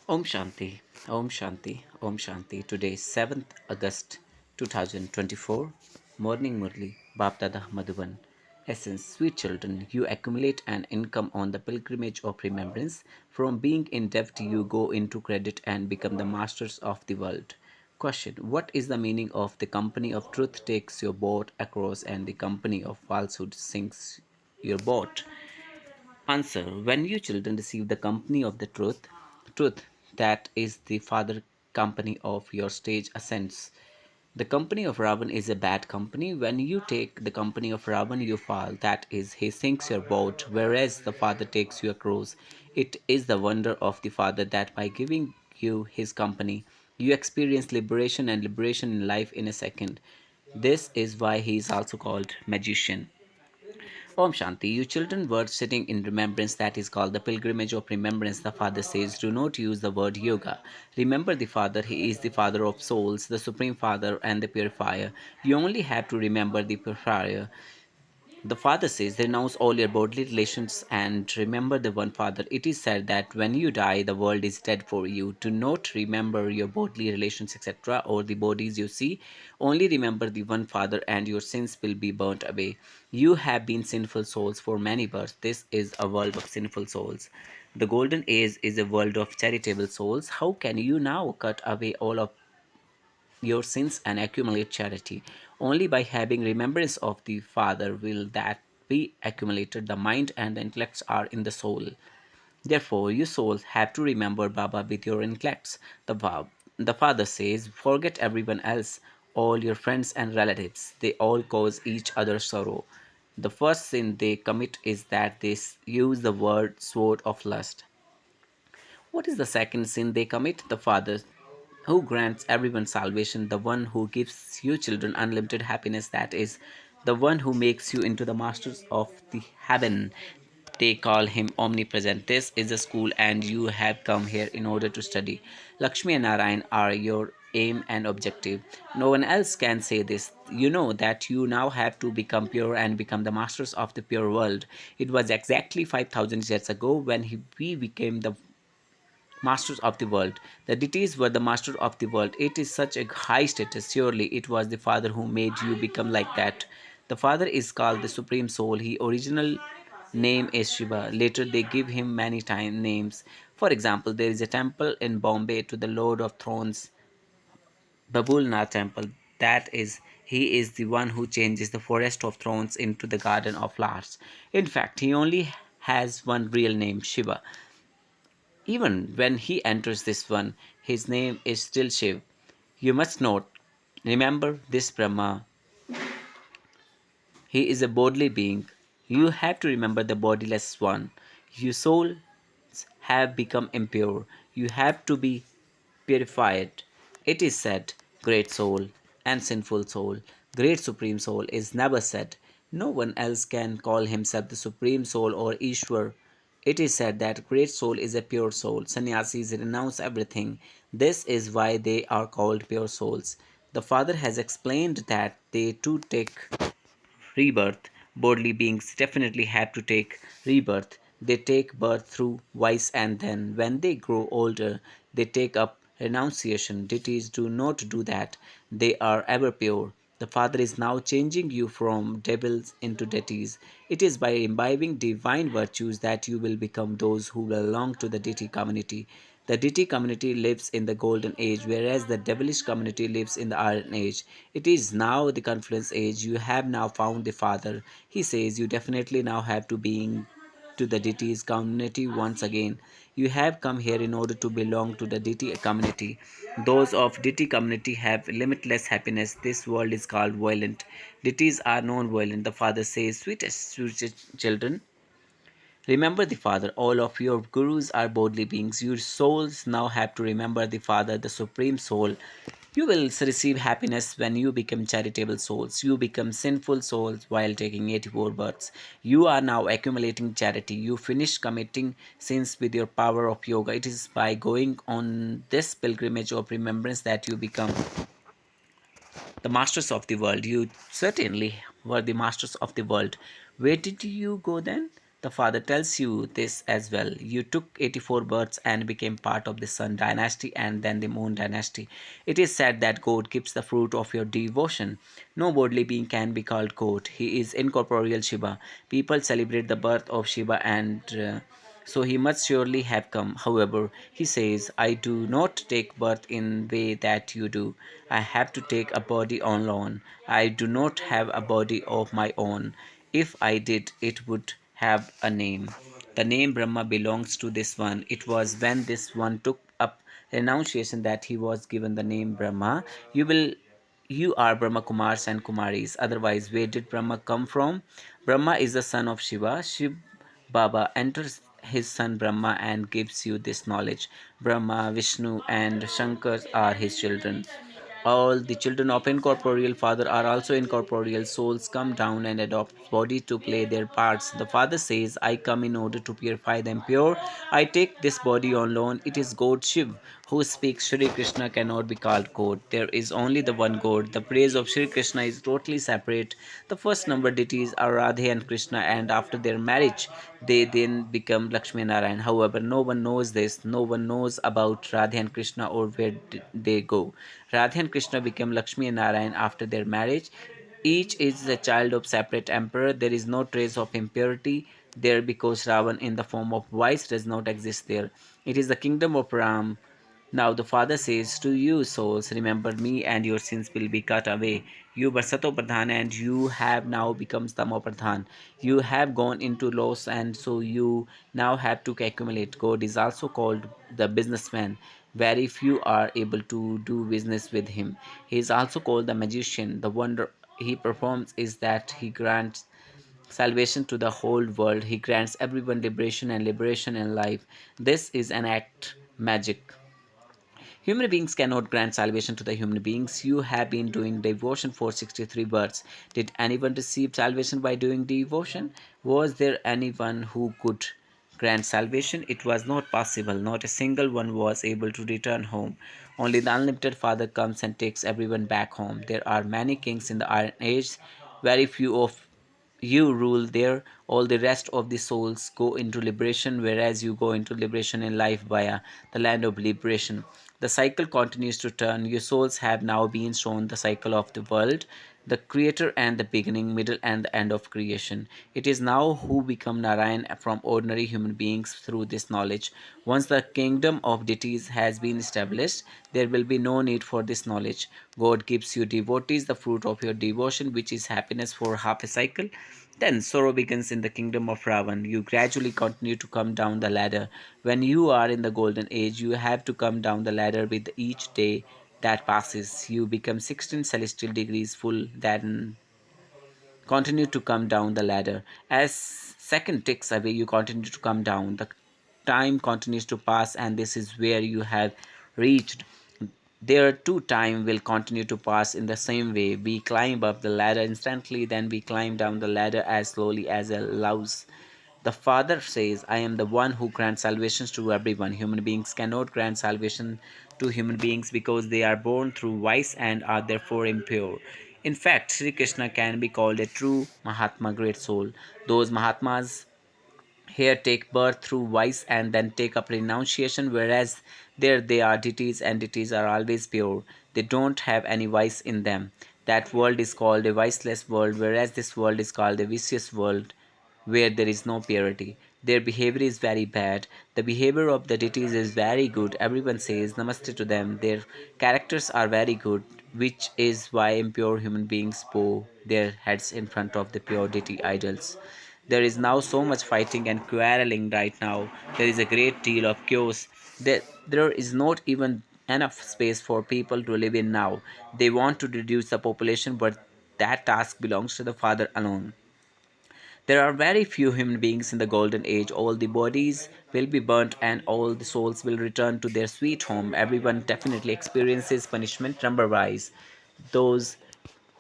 Om Shanti, Om Shanti, Om Shanti. Today is 7th August 2024. Morning Murli, Bapdada Madhuban. Essence, sweet children, you accumulate an income on the pilgrimage of remembrance. From being in debt, you go into credit and become the masters of the world. Question: what is the meaning of the company of truth takes your boat across and the company of falsehood sinks your boat? Answer: when you children receive the company of the truth that is the father company of your stage ascents. The company of Ravan is a bad company. When you take the company of Ravan, you fall. That is, he sinks your boat, whereas the Father takes you across. It is the wonder of the Father that by giving you his company, you experience liberation and liberation in life in a second. This is why he is also called magician. Om Shanti, you children were sitting in remembrance, that is called the pilgrimage of remembrance. The Father says, do not use the word yoga. Remember the Father, He is the Father of souls, the Supreme Father and the Purifier. You only have to remember the Purifier. The Father says, renounce all your bodily relations and remember the one Father. It is said that when you die, the world is dead for you. Do not remember your bodily relations, etc., or the bodies you see. Only remember the one Father, and your sins will be burnt away. You have been sinful souls for many births. This is a world of sinful souls. The golden age is a world of charitable souls. How can you now cut away all of your sins and accumulate charity? Only by having remembrance of the Father will that be accumulated. The mind and the intellects are in the soul. Therefore, you souls have to remember Baba with your intellects. The Father says, forget everyone else, all your friends and relatives. They all cause each other sorrow. The first sin they commit is that they use the word sword of lust. What is the second sin they commit? The Father, who grants everyone salvation, the one who gives you children unlimited happiness, that is, the one who makes you into the masters of the heaven. They call him omnipresent. This is a school, and you have come here in order to study. Lakshmi and Narayan are your aim and objective. No one else can say this. You know that you now have to become pure and become the masters of the pure world. It was exactly 5,000 years ago when we became the masters of the world. The deities were the masters of the world. It is such a high status. Surely it was the Father who made you become like that. The Father is called the Supreme Soul. His original name is Shiva. Later they give him many time names. For example, there is a temple in Bombay to the Lord of Thrones, Babulnath temple. That is, he is the one who changes the forest of thrones into the garden of flowers. In fact, he only has one real name, Shiva. Even when he enters this one, his name is still Shiv. You must note, remember this Brahma, he is a bodily being. You have to remember the bodiless one. Your souls have become impure. You have to be purified. It is said, great soul and sinful soul. Great supreme soul is never said. No one else can call himself the supreme soul or Ishwar. It is said that great soul is a pure soul. Sannyasis renounce everything. This is why they are called pure souls. The Father has explained that they too take rebirth. Bodily beings definitely have to take rebirth. They take birth through vice, and then, when they grow older, they take up renunciation. Deities do not do that. They are ever pure. The Father is now changing you from devils into deities. It is by imbibing divine virtues that you will become those who belong to the deity community. The deity community lives in the golden age, whereas the devilish community lives in the iron age. It is now the confluence age. You have now found the Father. He says you definitely now have to being to the deity's community once again. You have come here in order to belong to the deity community. Those of deity community have limitless happiness. This world is called violent. Deities are non-violent. The Father says, sweetest children, remember the Father. All of your gurus are bodily beings. Your souls now have to remember the Father, the Supreme Soul. You will receive happiness when you become charitable souls. You become sinful souls while taking 84 births. You are now accumulating charity. You finish committing sins with your power of yoga. It is by going on this pilgrimage of remembrance that you become the masters of the world. You certainly were the masters of the world. Where did you go then? The father tells you this as well. You took 84 births and became part of the Sun dynasty and then the Moon dynasty. It is said that God keeps the fruit of your devotion. No worldly being can be called God. He is incorporeal Shiva. People celebrate the birth of Shiva and so he must surely have come. However, he says, I do not take birth in way that you do. I have to take a body on loan. I do not have a body of my own. If I did, it would have a name. The name Brahma belongs to this one. It was when this one took up renunciation that he was given the name Brahma. You are Brahma Kumars and Kumaris. Otherwise, where did Brahma come from? Brahma is the son of Shiva. Shiv Baba enters his son Brahma and gives you this knowledge. Brahma, Vishnu, and Shankar are his children. All the children of incorporeal father are also incorporeal. Souls come down and adopt body to play their parts. The father says, I come in order to purify them pure. I take this body on loan. It is God Shiv who speaks. Shri Krishna cannot be called God. There is only the one God. The praise of Shri Krishna is totally separate. The first number deities are Radhe and Krishna, and after their marriage, they then become Lakshmi and Narayan. However, no one knows this. No one knows about Radhe and Krishna or where they go. Radha and Krishna became Lakshmi and Narayan after their marriage. Each is the child of separate emperor. There is no trace of impurity there because Ravan in the form of vice does not exist there. It is the kingdom of Ram. Now the Father says to you, souls, remember me and your sins will be cut away. You were Sato Pradhan and you have now become Tamo Pradhan. You have gone into loss and so you now have to accumulate. God is also called the businessman. Very few are able to do business with him. He is also called the magician. The wonder he performs is that he grants salvation to the whole world. He grants everyone liberation in life. This is an act magic. Human beings cannot grant salvation to the human beings. You have been doing devotion for 63 births. Did anyone receive salvation by doing devotion? Was there anyone who could grant salvation? It was not possible. Not a single one was able to return home. Only the unlimited Father comes and takes everyone back home. There are many kings in the Iron Age. Very few of you rule there. All the rest of the souls go into liberation, whereas you go into liberation in life via the land of liberation. The cycle continues to turn. Your souls have now been shown the cycle of the world, the creator and the beginning, middle, and the end of creation. It is now who become Narayan from ordinary human beings through this knowledge. Once the kingdom of deities has been established, there will be no need for this knowledge. God gives you devotees the fruit of your devotion, which is happiness for half a cycle. Then sorrow begins in the kingdom of Ravan. You gradually continue to come down the ladder. When you are in the golden age, you have to come down the ladder with each day that passes. You become 16 celestial degrees full, then continue to come down the ladder. As second ticks away, you continue to come down. The time continues to pass, and this is where you have reached. There too, time will continue to pass in the same way. We climb up the ladder instantly, then we climb down the ladder as slowly as it allows. The Father says, I am the one who grants salvation to everyone. Human beings cannot grant salvation to human beings because they are born through vice and are therefore impure. In fact, Sri Krishna can be called a true Mahatma, great soul. Those Mahatmas here take birth through vice and then take up renunciation, whereas there they are deities and deities are always pure. They don't have any vice in them. That world is called a viceless world, whereas this world is called a vicious world where there is no purity. Their behavior is very bad. The behavior of the deities is very good. Everyone says namaste to them. Their characters are very good, which is why impure human beings bow their heads in front of the pure deity idols. There is now so much fighting and quarreling right now. There is a great deal of chaos. There is not even enough space for people to live in now. They want to reduce the population, but that task belongs to the Father alone. There are very few human beings in the golden age. All the bodies will be burnt and all the souls will return to their sweet home. Everyone definitely experiences punishment number wise. Those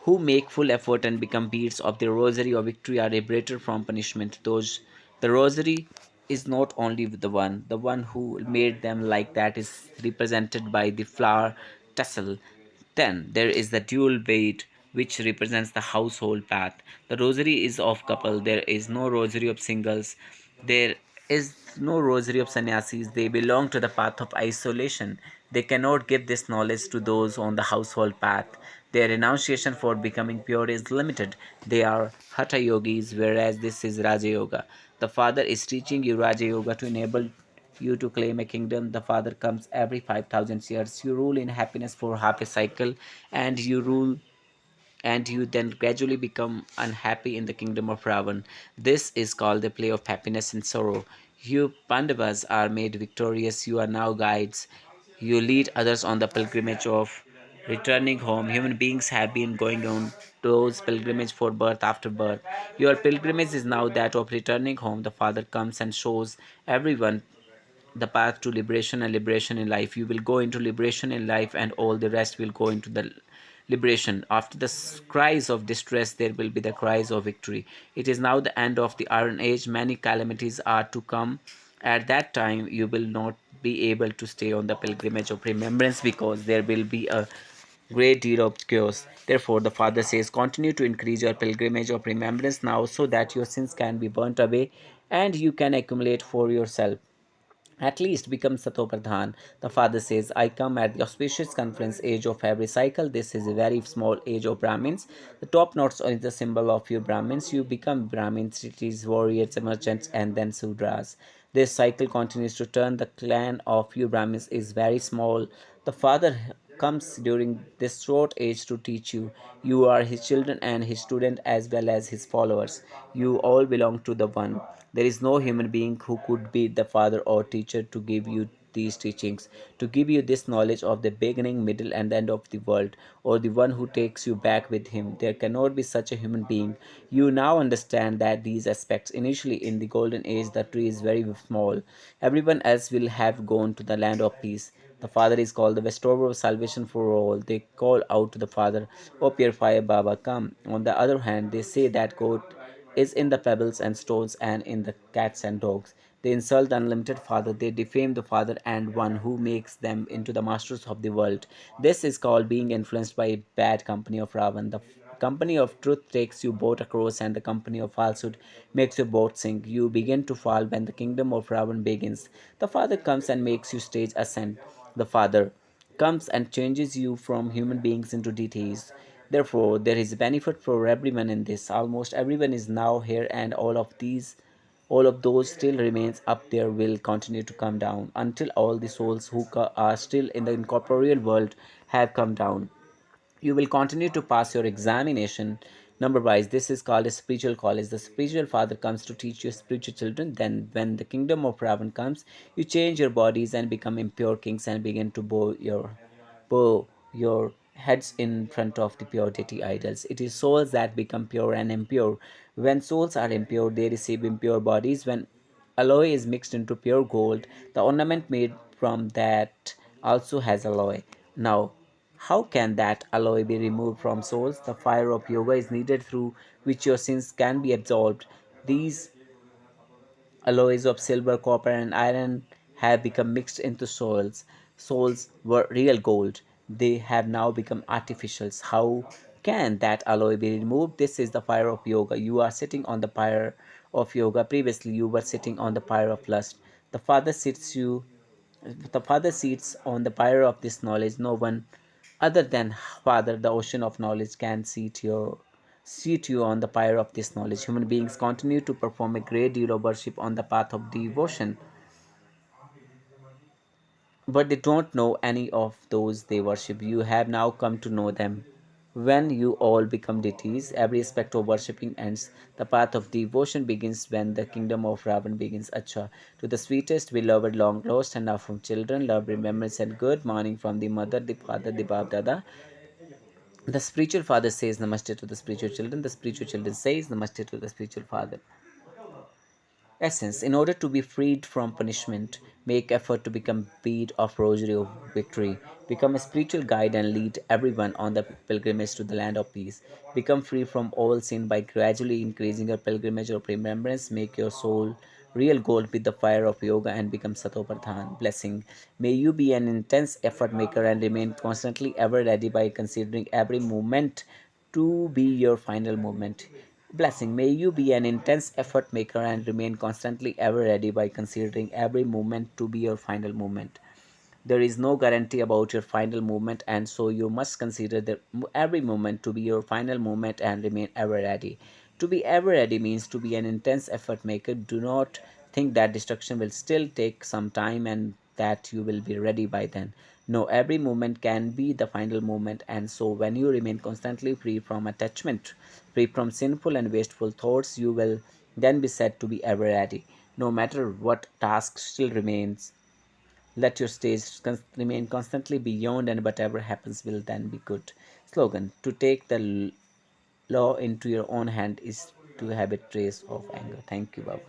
who make full effort and become beads of the rosary of victory are liberated from punishment. Those the rosary is not only the one who made them like that is represented by the flower tassel. Then there is the dual weight which represents the household path. The rosary is of couple. There is no rosary of singles. There is no rosary of sannyasis. They belong to the path of isolation. They cannot give this knowledge to those on the household path. Their renunciation for becoming pure is limited. They are hatha yogis, whereas this is Raja Yoga. The Father is teaching you Raja Yoga to enable you to claim a kingdom. The Father comes every 5,000 years. You rule in happiness for half a cycle, and you then gradually become unhappy in the kingdom of Ravan. This is called the play of happiness and sorrow. You Pandavas are made victorious. You are now guides. You lead others on the pilgrimage of returning home. Human beings have been going on those pilgrimage for birth after birth. Your pilgrimage is now that of returning home. The Father comes and shows everyone the path to liberation and liberation in life. You will go into liberation in life, and all the rest will go into the liberation. After the cries of distress, there will be the cries of victory. It is now the end of the Iron Age. Many calamities are to come. At that time, you will not be able to stay on the pilgrimage of remembrance, because there will be a great deal of chaos. Therefore, the Father says, continue to increase your pilgrimage of remembrance now, so that your sins can be burnt away and you can accumulate for yourself. At least become Satopradhan. The father says, I come at the auspicious confluence age of every cycle. This is a very small age of Brahmins. The top notes is the symbol of you Brahmins. You become Brahmins, cities, warriors, merchants, and then Sudras. This cycle continues to turn. The clan of you Brahmins is very small. The father comes during this short age to teach you. You are his children and his student as well as his followers. You all belong to the one. There is no human being who could be the father or teacher to give you these teachings, to give you this knowledge of the beginning, middle, and end of the world, or the one who takes you back with him. There cannot be such a human being. You now understand that these aspects. Initially, in the golden age, the tree is very small. Everyone else will have gone to the land of peace. The Father is called the bestower of salvation for all. They call out to the Father, O purifier Baba, come. On the other hand, they say that God is in the pebbles and stones and in the cats and dogs. They insult the unlimited Father. They defame the Father and one who makes them into the masters of the world. This is called being influenced by a bad company of Ravan. The company of truth takes you boat across, and the company of falsehood makes your boat sink. You begin to fall when the kingdom of Ravan begins. The Father comes and makes you stage ascent. The Father comes and changes you from human beings into deities. Therefore, there is benefit for everyone in this. Almost everyone is now here, and all of those still remains up there will continue to come down until all the souls who are still in the incorporeal world have come down. You will continue to pass your examination number wise. This is called a spiritual college. The spiritual father comes to teach your spiritual children. Then, when the kingdom of Ravan comes, you change your bodies and become impure kings and begin to bow your heads in front of the pure deity idols. It is souls that become pure and impure. When souls are impure, they receive impure bodies. When alloy is mixed into pure gold, the ornament made from that also has alloy. Now, how can that alloy be removed from souls? The fire of yoga is needed, through which your sins can be absolved. These alloys of silver, copper, and iron have become mixed into souls. Souls were real gold. They have now become artificials. How can that alloy be removed? This is the fire of yoga. You are sitting on the pyre of yoga. Previously, you were sitting on the pyre of lust. The Father sits you the Father seats on the pyre of this knowledge. No one other than Father, the ocean of knowledge, can seat you on the pyre of this knowledge. Human beings continue to perform a great deal of worship on the path of devotion, but they don't know any of those they worship. You have now come to know them. When you all become deities, every aspect of worshipping ends. The path of devotion begins when the kingdom of Ravan begins. Acha. To the sweetest, beloved, long lost, and now from children, love, remembrance, and good morning from the mother, the father, the Bab Dada. The spiritual father says Namaste to the spiritual children. The spiritual children says Namaste to the spiritual father. Essence: in order to be freed from punishment, make effort to become bead of rosary of victory. Become a spiritual guide and lead everyone on the pilgrimage to the land of peace. Become free from all sin by gradually increasing your pilgrimage of remembrance. Make your soul real gold with the fire of yoga and become Satopradhan. Blessing. May you be an intense effort maker and remain constantly ever ready by considering every moment to be your final moment. Blessing, may you be an intense effort maker and remain constantly ever ready by considering every moment to be your final moment. There is no guarantee about your final movement, and so you must consider every moment to be your final moment and remain ever ready. To be ever ready means to be an intense effort maker. Do not think that destruction will still take some time and that you will be ready by then. No, every moment can be the final moment, and so when you remain constantly free from attachment, free from sinful and wasteful thoughts, you will then be said to be ever ready. No matter what task still remains, let your stage remain constantly beyond, and whatever happens will then be good. Slogan: to take the law into your own hand is to have a trace of anger. Thank you, Baba.